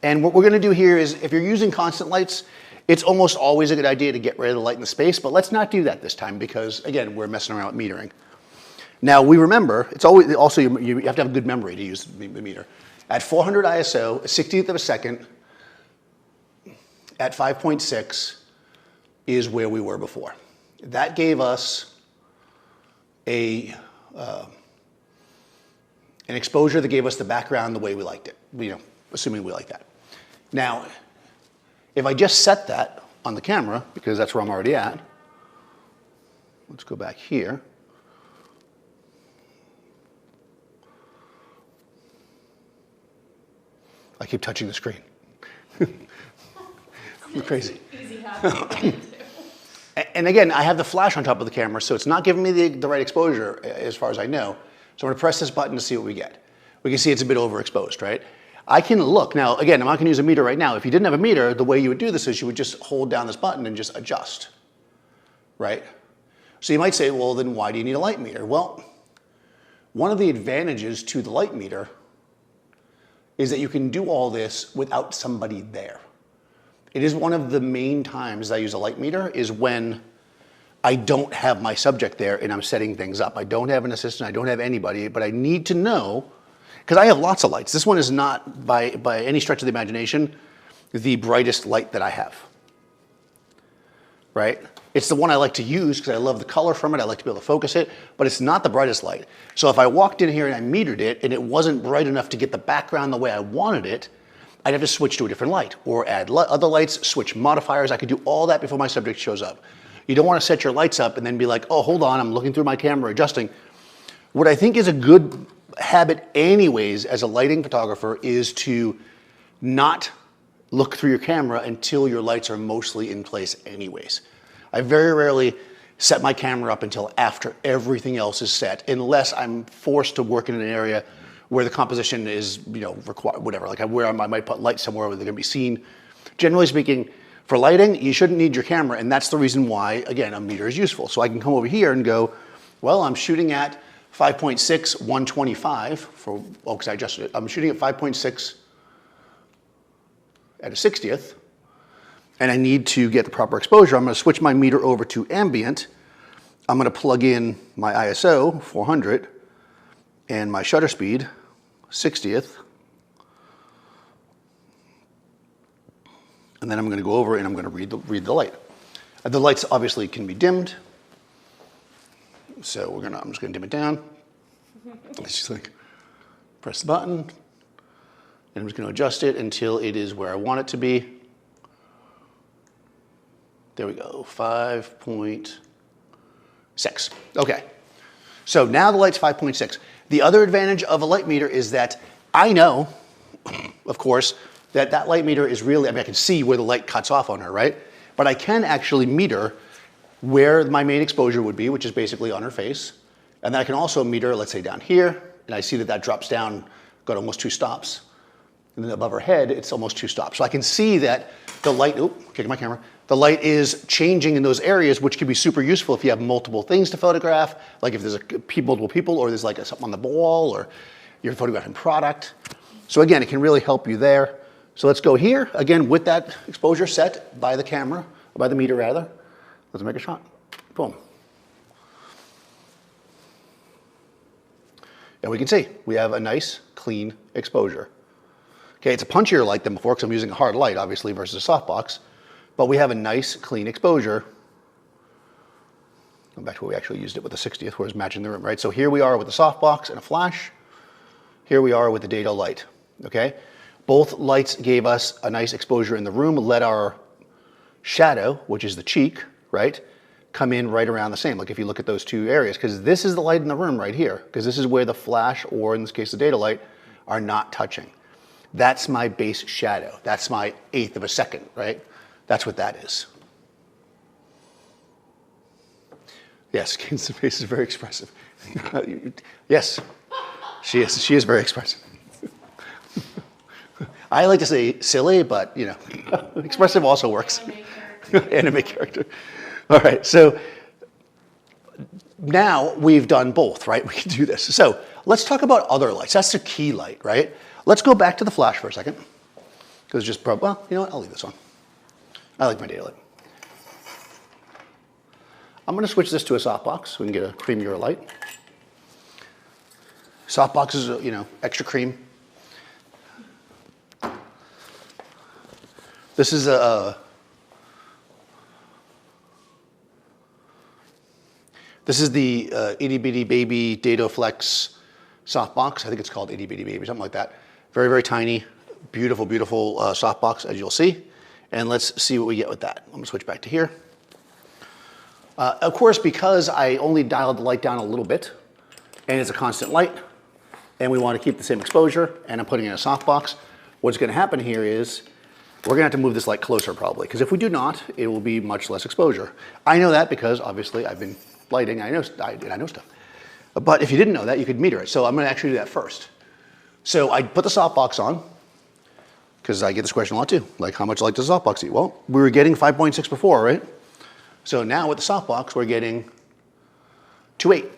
And what we're going to do here is, if you're using constant lights, it's almost always a good idea to get rid of the light in the space, but let's not do that this time because, again, we're messing around with metering. Now, we remember, it's always, also you have to have good memory to use the meter. At 400 ISO, a 60th of a second, at 5.6 is where we were before. That gave us an exposure that gave us the background the way we liked it, you know, assuming we like that. Now, if I just set that on the camera, because that's where I'm already at, let's go back here. I keep touching the screen. I'm crazy. Easy habit. And again, I have the flash on top of the camera, so it's not giving me the right exposure as far as I know. So I'm going to press this button to see what we get. We can see it's a bit overexposed, right? I can look. Now, again, I'm not going to use a meter right now. If you didn't have a meter, the way you would do this is you would just hold down this button and just adjust, right? So you might say, well, then why do you need a light meter? Well, one of the advantages to the light meter is that you can do all this without somebody there. It is one of the main times I use a light meter is when I don't have my subject there and I'm setting things up. I don't have an assistant, I don't have anybody, but I need to know, because I have lots of lights. This one is not, by any stretch of the imagination, the brightest light that I have, right? It's the one I like to use because I love the color from it. I like to be able to focus it, but it's not the brightest light. So if I walked in here and I metered it and it wasn't bright enough to get the background the way I wanted it, I'd have to switch to a different light or add other lights, switch modifiers. I could do all that before my subject shows up. You don't want to set your lights up and then be like, oh, hold on, I'm looking through my camera, adjusting. What I think is a good habit anyways as a lighting photographer is to not look through your camera until your lights are mostly in place anyways. I very rarely set my camera up until after everything else is set, unless I'm forced to work in an area where the composition is, required, whatever, like where I might put lights somewhere where they're gonna be seen. Generally speaking, for lighting, you shouldn't need your camera, and that's the reason why, again, a meter is useful. So I can come over here and go, well, I'm shooting at 5.6, 125 because I adjusted it. I'm shooting at 5.6 at a 60th, and I need to get the proper exposure. I'm going to switch my meter over to ambient. I'm going to plug in my ISO, 400, and my shutter speed, 60th. And then I'm going to go over and I'm going to read the light. The lights obviously can be dimmed. So I'm just going to dim it down. It's just like, press the button, and I'm just going to adjust it until it is where I want it to be. There we go, 5.6. Okay, so now the light's 5.6. The other advantage of a light meter is that I know, of course, that light meter is really, I can see where the light cuts off on her, right? But I can actually meter where my main exposure would be, which is basically on her face. And then I can also meter, let's say down here, and I see that drops down, got almost 2 stops. And then above her head, it's almost 2 stops. So I can see that the light, kicking my camera, the light is changing in those areas, which can be super useful if you have multiple things to photograph, like if there's multiple people, or there's like something on the wall, or you're photographing product. So again, it can really help you there. So let's go here, again, with that exposure set by the camera, or by the meter rather. Let's make a shot. Boom. And we can see we have a nice, clean exposure. Okay, it's a punchier light than before because I'm using a hard light, obviously, versus a softbox. But we have a nice, clean exposure. Go back to where we actually used it with the 60th, where it's matching the room, right? So here we are with a softbox and a flash. Here we are with the dado light, okay? Both lights gave us a nice exposure in the room, let our shadow, which is the cheek, right, come in right around the same. Like if you look at those 2 areas, because this is the light in the room right here, because this is where the flash, or in this case the dado light, are not touching. That's my base shadow. That's my 1/8 of a second, right? That's what that is. Yes, Kate's face is very expressive. Yes, she is very expressive. I like to say silly, but expressive also works. Anime character. All right, so now we've done both, right? We can do this. So let's talk about other lights. That's the key light, right? Let's go back to the flash for a second. Because just probably, well, you know what? I'll leave this on. I like my dado light. I'm going to switch this to a softbox so we can get a creamier light. Softbox is, extra cream. This is the Itty Bitty Baby Dado Flex softbox. I think it's called Itty Bitty Baby, something like that. Very, very tiny, beautiful, beautiful softbox, as you'll see. And let's see what we get with that. I'm gonna switch back to here. Of course, because I only dialed the light down a little bit, and it's a constant light, and we want to keep the same exposure, and I'm putting in a softbox, what's gonna happen here is we're gonna have to move this light closer probably, because if we do not, it will be much less exposure. I know that because obviously I've been lighting, I know stuff. But if you didn't know that, you could meter it. So I'm gonna actually do that first. So I put the softbox on, because I get this question a lot too. Like, how much light does a softbox eat? Well, we were getting 5.6 before, right? So now with the softbox, we're getting 2.8.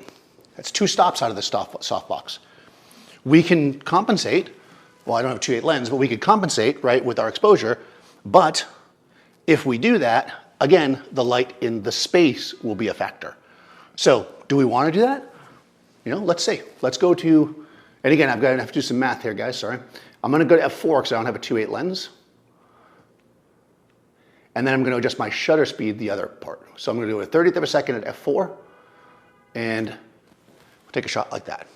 That's 2 stops out of the softbox. We can compensate. Well, I don't have a 2.8 lens, but we could compensate, right, with our exposure. But if we do that, again, the light in the space will be a factor. So do we want to do that? You know, let's see. Let's go to, and again, I'm going to have to do some math here, guys, sorry. I'm going to go to f4 because I don't have a 2.8 lens. And then I'm going to adjust my shutter speed the other part. So I'm going to do a 30th of a second at f4, and we'll take a shot like that.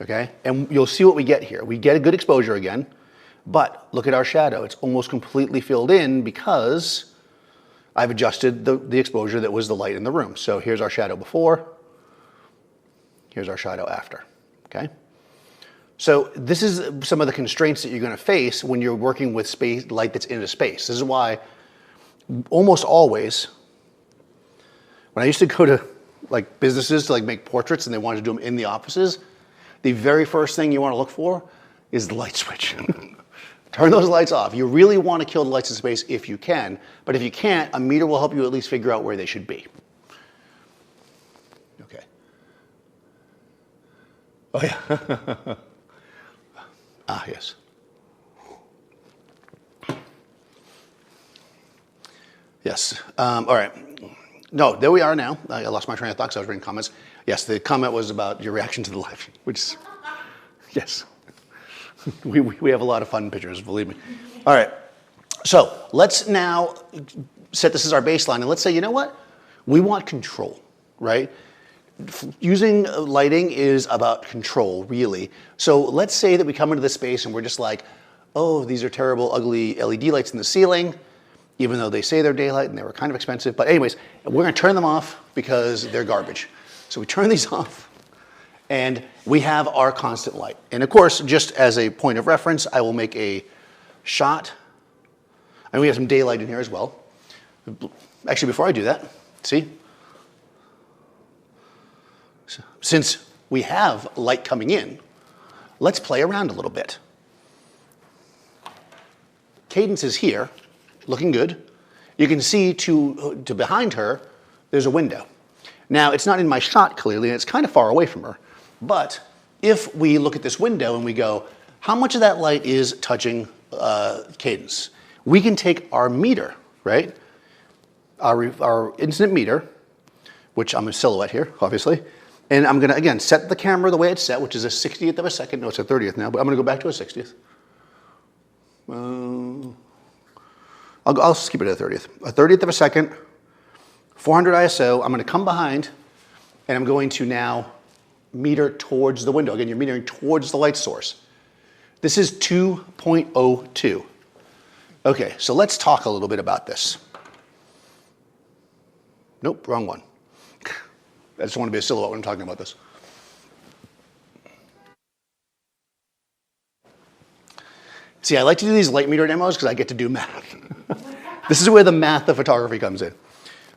Okay, and you'll see what we get here. We get a good exposure again, but look at our shadow. It's almost completely filled in because I've adjusted the exposure that was the light in the room. So here's our shadow before, here's our shadow after, okay? So this is some of the constraints that you're gonna face when you're working with space, light that's in a space. This is why almost always, when I used to go to like businesses to like make portraits and they wanted to do them in the offices, the very first thing you want to look for is the light switch. Turn those lights off. You really want to kill the lights in space if you can, but if you can't, a meter will help you at least figure out where they should be. Okay. Oh yeah. Ah, yes. Yes. All right. No, there we are now. I lost my train of thought because I was reading comments. Yes, the comment was about your reaction to the live, which is, yes. we have a lot of fun pictures, believe me. All right, so let's now set this as our baseline, and let's say, you know what? We want control, right? Using lighting is about control, really. So let's say that we come into this space and we're just like, oh, these are terrible, ugly LED lights in the ceiling, even though they say they're daylight and they were kind of expensive. But anyways, we're gonna turn them off because they're garbage. So we turn these off and we have our constant light. And of course, just as a point of reference, I will make a shot. And we have some daylight in here as well. Actually, before I do that, see? Since we have light coming in, let's play around a little bit. Cadence is here, looking good. You can see to behind her, there's a window. Now, it's not in my shot clearly, and it's kind of far away from her. But if we look at this window and we go, how much of that light is touching Cadence? We can take our meter, right? Our incident meter, which I'm a silhouette here, obviously. And I'm gonna, again, set the camera the way it's set, which is a 60th of a second. No, it's a 30th now, but I'm gonna go back to a 60th. I'll just keep it at a 30th. A 30th of a second, 400 ISO. I'm going to come behind and I'm going to now meter towards the window. Again, you're metering towards the light source. This is 2.02. Okay, so let's talk a little bit about this. Nope, wrong one. I just want to be a silhouette when I'm talking about this. See, I like to do these light meter demos because I get to do math. This is where the math of photography comes in.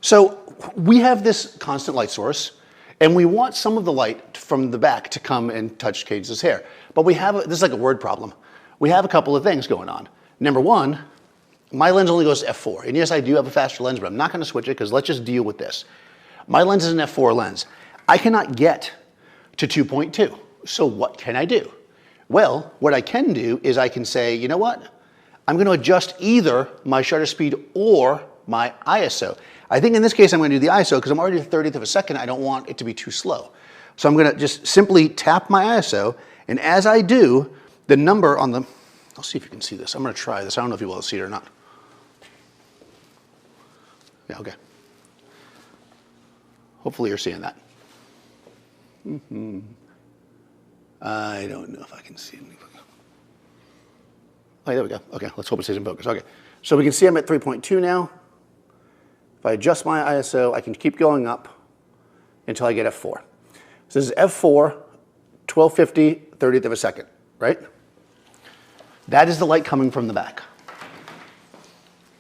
So we have this constant light source, and we want some of the light from the back to come and touch Cadence's hair. But we have, this is like a word problem. We have a couple of things going on. Number one, my lens only goes to f4. And yes, I do have a faster lens, but I'm not going to switch it because let's just deal with this. My lens is an f4 lens. I cannot get to 2.2. So what can I do? Well, what I can do is I can say, you know what? I'm going to adjust either my shutter speed or my ISO. I think in this case I'm going to do the ISO because I'm already at 30th of a second. I don't want it to be too slow. So I'm going to just simply tap my ISO, and as I do, the number on the, I'll see if you can see this. I'm going to try this. I don't know if you will see it or not. Yeah, okay. Hopefully you're seeing that. I don't know if I can see anything. Oh, there we go. Okay, let's hope it stays in focus. Okay, so we can see I'm at 3.2 now. If I adjust my ISO, I can keep going up until I get f4. So this is f4, 1250, 30th of a second, right? That is the light coming from the back.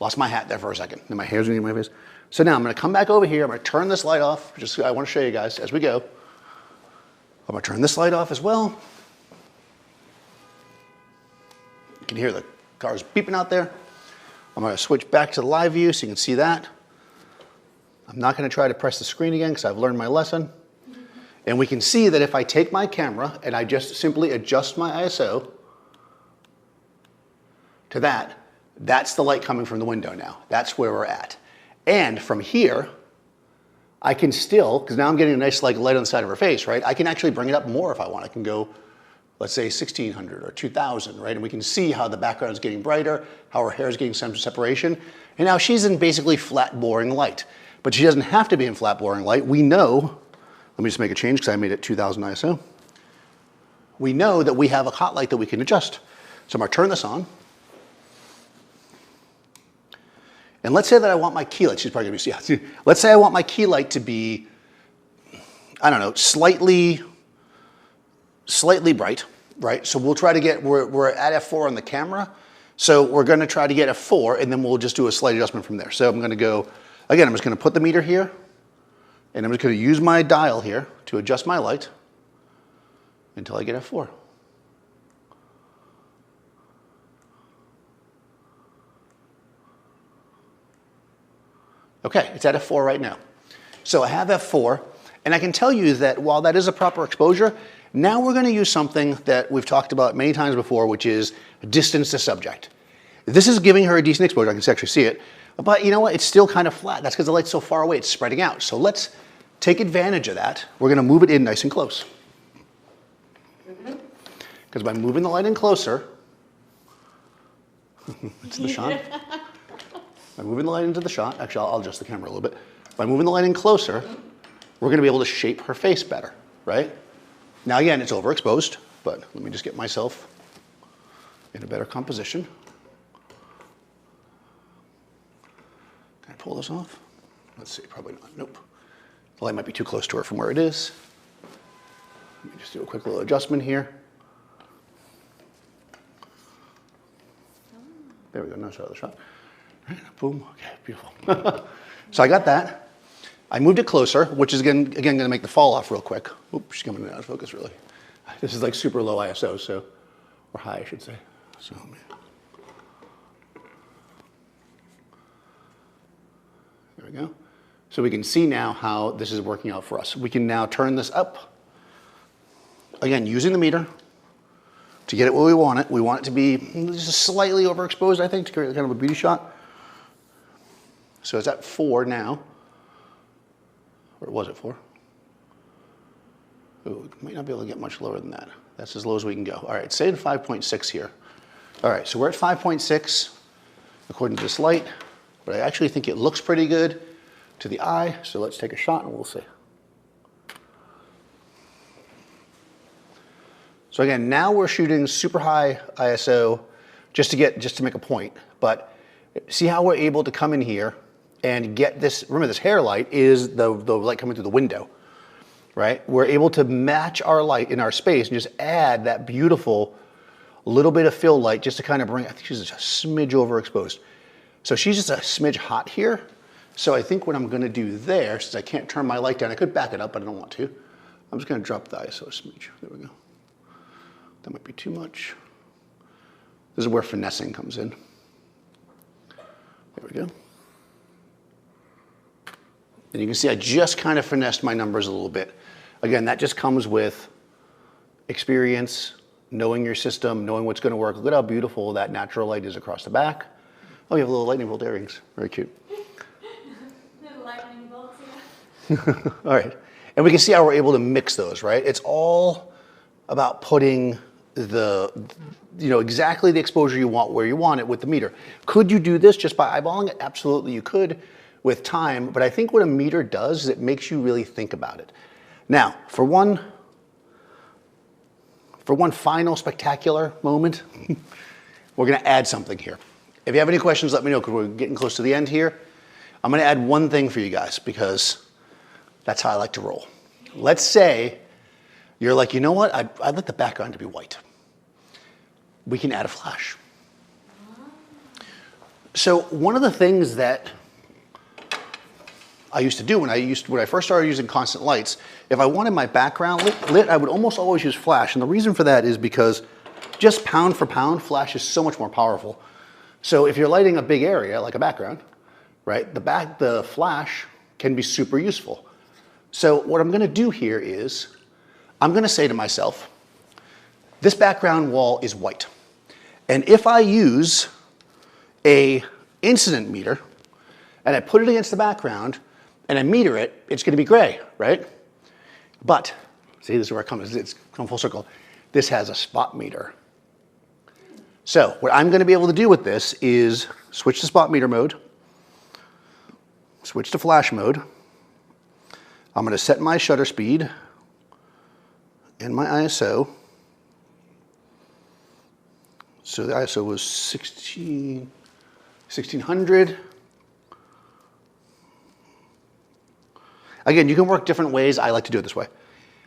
Lost my hat there for a second, and my hair's in my face. So now I'm going to come back over here. I'm going to turn this light off. I want to show you guys as we go. I'm going to turn this light off as well. You can hear the cars beeping out there. I'm going to switch back to the live view so you can see that. I'm not going to try to press the screen again because I've learned my lesson. And we can see that if I take my camera and I just simply adjust my ISO to that, that's the light coming from the window now. That's where we're at. And from here, I can still, because now I'm getting a nice like light on the side of her face, right? I can actually bring it up more if I want. I can go, let's say 1600 or 2000, right? And we can see how the background is getting brighter, how her hair is getting some separation. And now she's in basically flat, boring light. But she doesn't have to be in flat, boring light. We know, let me just make a change because I made it 2000 ISO. We know that we have a hot light that we can adjust. So I'm going to turn this on. And let's say that I want my key light, she's probably going to be, yeah. Let's say I want my key light to be, I don't know, slightly bright, right? So we'll try to get, we're at f4 on the camera. So we're going to try to get f4 and then we'll just do a slight adjustment from there. So I'm going to go, again, I'm just going to put the meter here and I'm just going to use my dial here to adjust my light until I get f4. Okay, it's at f4 right now. So I have f4, and I can tell you that while that is a proper exposure, now we're going to use something that we've talked about many times before, which is distance to subject. This is giving her a decent exposure. I can actually see it. But you know what? It's still kind of flat. That's because the light's so far away. It's spreading out. So let's take advantage of that. We're going to move it in nice and close. Because by moving the light in closer, it's the shot. By moving the light into the shot, actually I'll adjust the camera a little bit. By moving the light in closer, we're going to be able to shape her face better, right? Now again, it's overexposed, but let me just get myself in a better composition. Can I pull this off? Let's see, probably not. Nope. The light might be too close to her from where it is. Let me just do a quick little adjustment here. There we go, no shot of the shot. Boom, okay, beautiful. So I got that. I moved it closer, which is again going to make the fall off real quick. Oops, she's coming out of focus really. This is like super low ISO, so, or high I should say. So, there we go. So we can see now how this is working out for us. We can now turn this up. Again, using the meter to get it where we want it. We want it to be just slightly overexposed, I think, to create kind of a beauty shot. So it's at 4 now. Or was it 4? Ooh, we might not be able to get much lower than that. That's as low as we can go. All right, say at 5.6 here. All right, so we're at 5.6 according to this light, but I actually think it looks pretty good to the eye. So let's take a shot and we'll see. So again, now we're shooting super high ISO just to make a point. But see how we're able to come in here and get this, remember this hair light is the light coming through the window, right? We're able to match our light in our space and just add that beautiful little bit of fill light just to kind of bring, I think she's just a smidge overexposed. So she's just a smidge hot here. So I think what I'm gonna do there, since I can't turn my light down, I could back it up, but I don't want to. I'm just gonna drop the ISO a smidge, there we go. That might be too much. This is where finessing comes in. There we go. And you can see I just kind of finessed my numbers a little bit. Again, that just comes with experience, knowing your system, knowing what's going to work. Look at how beautiful that natural light is across the back. Oh, you have little lightning bolt earrings. Very cute. Little lightning bolts, yeah. All right. And we can see how we're able to mix those, right? It's all about putting exactly the exposure you want where you want it with the meter. Could you do this just by eyeballing it? Absolutely you could with time, but I think what a meter does is it makes you really think about it. Now, for one final spectacular moment, we're gonna add something here. If you have any questions, let me know, because we're getting close to the end here. I'm gonna add one thing for you guys, because that's how I like to roll. Let's say you're like, you know what, I'd like the background to be white. We can add a flash. So one of the things that I used to do when I first started using constant lights, if I wanted my background lit, I would almost always use flash. And the reason for that is because just pound for pound, flash is so much more powerful. So if you're lighting a big area, like a background, right, the flash can be super useful. So what I'm gonna do here is, I'm gonna say to myself, this background wall is white. And if I use a incident meter, and I put it against the background, and I meter it, it's gonna be gray, right? But, see, this is where it's come full circle. This has a spot meter. So what I'm gonna be able to do with this is switch to spot meter mode, switch to flash mode. I'm gonna set my shutter speed and my ISO. So the ISO was 1600. Again, you can work different ways. I like to do it this way.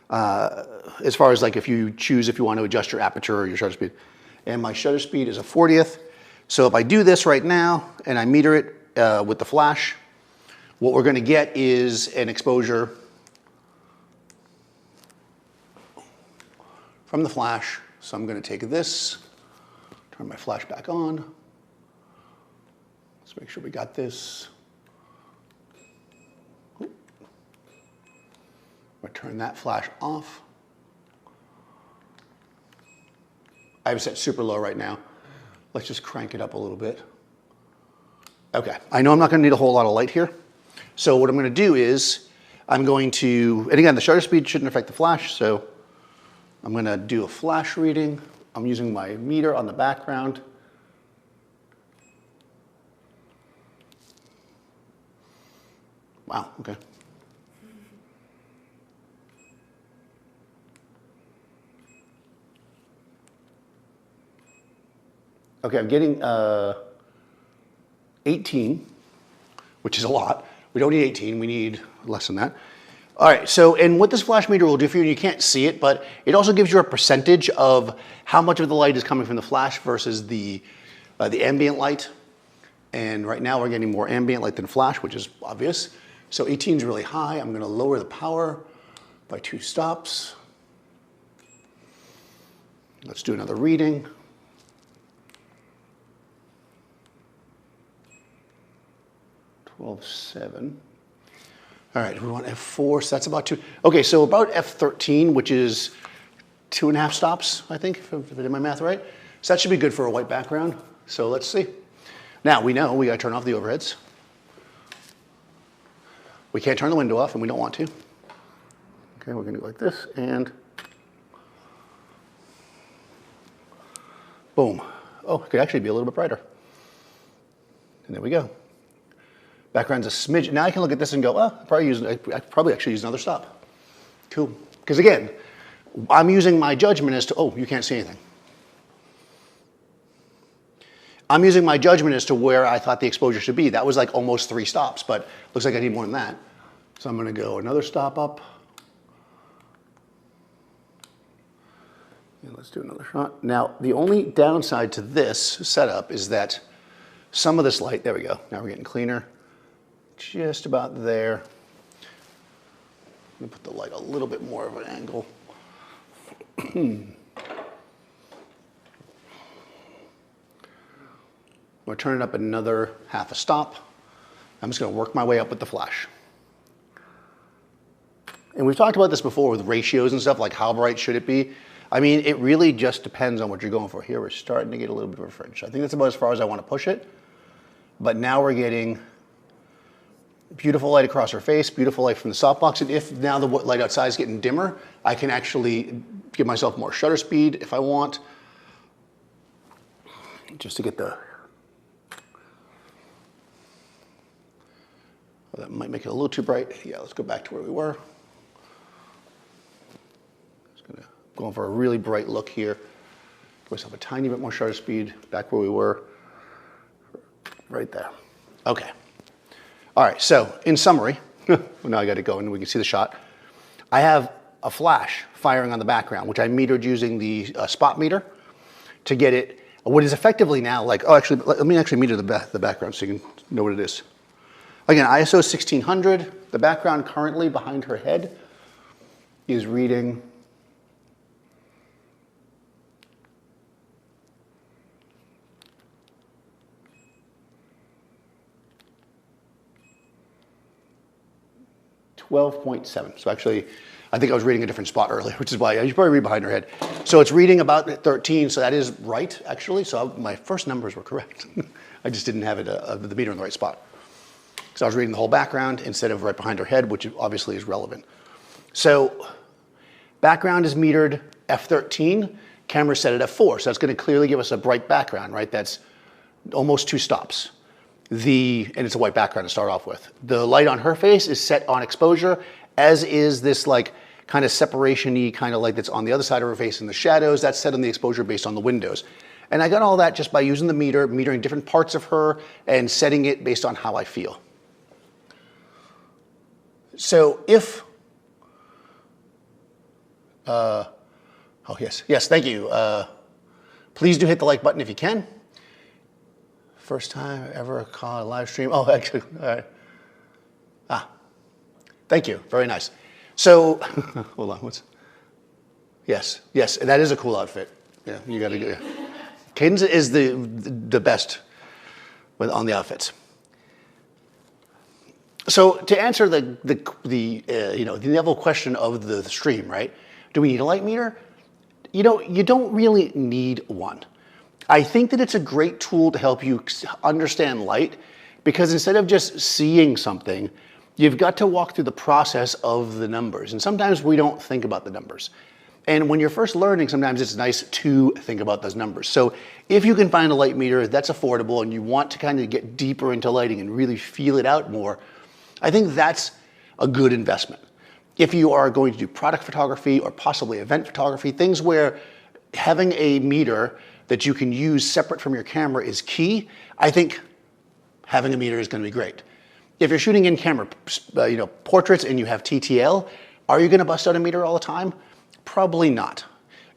As far as like if you want to adjust your aperture or your shutter speed. And my shutter speed is a 40th. So if I do this right now and I meter it with the flash, what we're gonna get is an exposure from the flash. So I'm gonna take this, turn my flash back on. Let's make sure we got this. We'll turn that flash off. I have it set super low right now. Let's just crank it up a little bit. Okay, I know I'm not gonna need a whole lot of light here. So what I'm gonna do is, I'm going to, and again, the shutter speed shouldn't affect the flash, so I'm gonna do a flash reading. I'm using my meter on the background. Wow, okay. Okay, I'm getting 18, which is a lot. We don't need 18, we need less than that. All right, so, and what this flash meter will do for you, and you can't see it, but it also gives you a percentage of how much of the light is coming from the flash versus the ambient light. And right now we're getting more ambient light than flash, which is obvious. So 18 is really high. I'm gonna lower the power by 2 stops. Let's do another reading. F7. All right, we want F4, so that's about 2. Okay, so about F13, which is 2.5 stops, I think, if I did my math right. So that should be good for a white background. So let's see. Now, we know we gotta turn off the overheads. We can't turn the window off, and we don't want to. Okay, we're gonna go like this, and boom. Oh, it could actually be a little bit brighter. And there we go. Background's a smidge. Now I can look at this and go, I probably actually use another stop. Cool. Because again, I'm using my judgment as to, oh, you can't see anything. I'm using my judgment as to where I thought the exposure should be. That was like almost 3 stops, but looks like I need more than that. So I'm gonna go another stop up. And let's do another shot. Now, the only downside to this setup is that some of this light, there we go, now we're getting cleaner. Just about there. Let me put the light a little bit more of an angle. We'll turn it up another 1/2 a stop. I'm just gonna work my way up with the flash. And we've talked about this before with ratios and stuff, like how bright should it be? I mean, it really just depends on what you're going for. Here we're starting to get a little bit of a fringe. I think that's about as far as I want to push it. But now we're getting beautiful light across her face, beautiful light from the softbox. And if now the light outside is getting dimmer, I can actually give myself more shutter speed if I want. Just to get the, well, that might make it a little too bright. Yeah, let's go back to where we were. Just gonna go for a really bright look here. Give myself a tiny bit more shutter speed, back where we were. Right there. Okay. All right, so in summary, well, now I got to go and we can see the shot. I have a flash firing on the background, which I metered using the spot meter to get it, what is effectively now like, oh, actually, let me actually meter the background so you can know what it is. Again, ISO 1600, the background currently behind her head is reading 12.7. So actually, I think I was reading a different spot earlier, which is why you should probably read behind her head. So it's reading about 13, so that is right, actually. So my first numbers were correct. I just didn't have it, the meter in the right spot. So I was reading the whole background instead of right behind her head, which obviously is relevant. So background is metered f13, camera set at f4. So that's going to clearly give us a bright background, right? That's almost 2 stops. And it's a white background to start off with. The light on her face is set on exposure, as is this like kind of separation-y kind of light that's on the other side of her face in the shadows. That's set on the exposure based on the windows. And I got all that just by using the meter, metering different parts of her and setting it based on how I feel. So if, oh yes, thank you. Please do hit the like button if you can. First time I ever caught a live stream. Oh, actually, all right. Thank you, very nice. So, hold on, yes, that is a cool outfit. Yeah, you gotta go. Cadence is the best on the outfits. So to answer the inevitable question of the stream, right? Do we need a light meter? You know, you don't really need one. I think that it's a great tool to help you understand light, because instead of just seeing something, you've got to walk through the process of the numbers. And sometimes we don't think about the numbers. And when you're first learning, sometimes it's nice to think about those numbers. So if you can find a light meter that's affordable and you want to kind of get deeper into lighting and really feel it out more, I think that's a good investment. If you are going to do product photography or possibly event photography, things where having a meter that you can use separate from your camera is key, I think having a meter is going to be great. If you're shooting in-camera portraits and you have TTL, are you going to bust out a meter all the time? Probably not.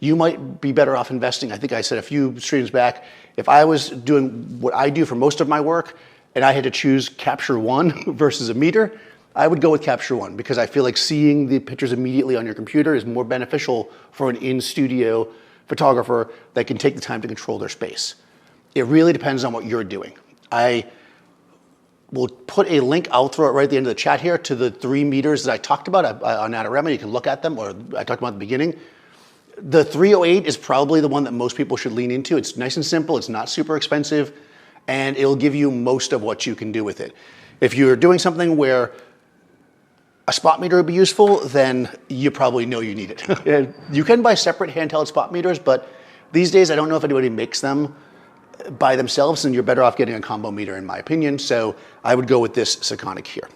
You might be better off investing. I think I said a few streams back, if I was doing what I do for most of my work and I had to choose Capture One versus a meter, I would go with Capture One, because I feel like seeing the pictures immediately on your computer is more beneficial for an in-studio photographer that can take the time to control their space. It really depends on what you're doing. I will put a link, I'll throw it right at the end of the chat here, to the 3 meters that I talked about on Adorama. You can look at them, or I talked about at the beginning. The 308 is probably the one that most people should lean into. It's nice and simple, it's not super expensive, and it'll give you most of what you can do with it. If you're doing something where a spot meter would be useful, then you probably know you need it. You can buy separate handheld spot meters, but these days I don't know if anybody makes them by themselves, and you're better off getting a combo meter in my opinion. So I would go with this Sekonic here.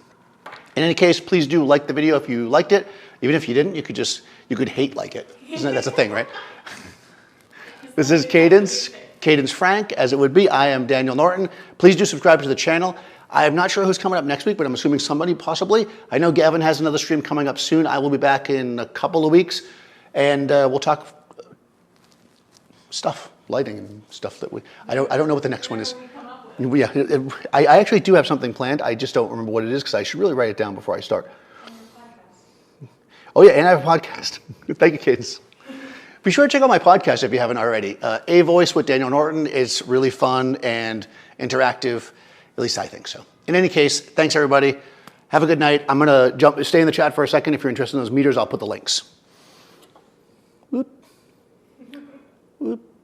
In any case, please do like the video if you liked it. Even if you didn't, you could hate like it. That's a thing, right? This is Cadence Frank, as it would be. I am Daniel Norton. Please do subscribe to the channel. I'm not sure who's coming up next week, but I'm assuming somebody possibly. I know Gavin has another stream coming up soon. I will be back in a couple of weeks, and we'll talk stuff, lighting and stuff that I don't know what the next one is. Yeah, I actually do have something planned. I just don't remember what it is, because I should really write it down before I start. Oh yeah, and I have a podcast. Thank you, Cadence. Be sure to check out my podcast if you haven't already. A Voice with Daniel Norton is really fun and interactive. At least I think so. In any case, thanks everybody. Have a good night. I'm gonna stay in the chat for a second. If you're interested in those meters, I'll put the links. Whoop. Whoop.